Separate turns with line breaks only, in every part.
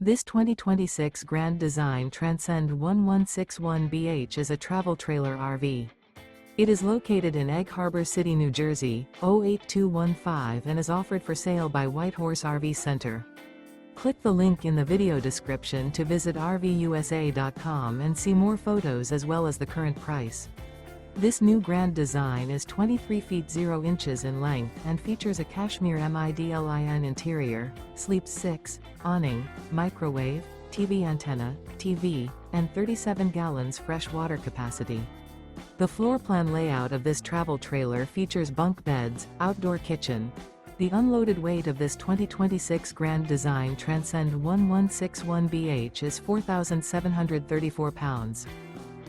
This 2026 Grand Design Transcend 1161BH is a travel trailer RV. It is located in Egg Harbor City, New Jersey, 08215 and is offered for sale by Whitehorse RV Center. Click the link in the video description to visit RVUSA.com and see more photos as well as the current price. This new Grand Design is 23 feet 0 inches in length and features a CASHMERE MIDLIN interior, sleeps 6, awning, microwave, TV antenna, TV, and 37 gallons fresh water capacity. The floor plan layout of this travel trailer features bunk beds, outdoor kitchen. The unloaded weight of this 2026 Grand Design Transcend 1161BH is 4,734 pounds.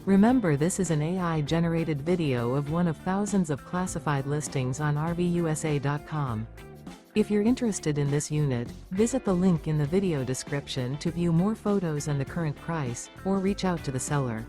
Remember, this is an AI-generated video of one of thousands of classified listings on RVUSA.com. If you're interested in this unit, visit the link in the video description to view more photos and the current price, or reach out to the seller.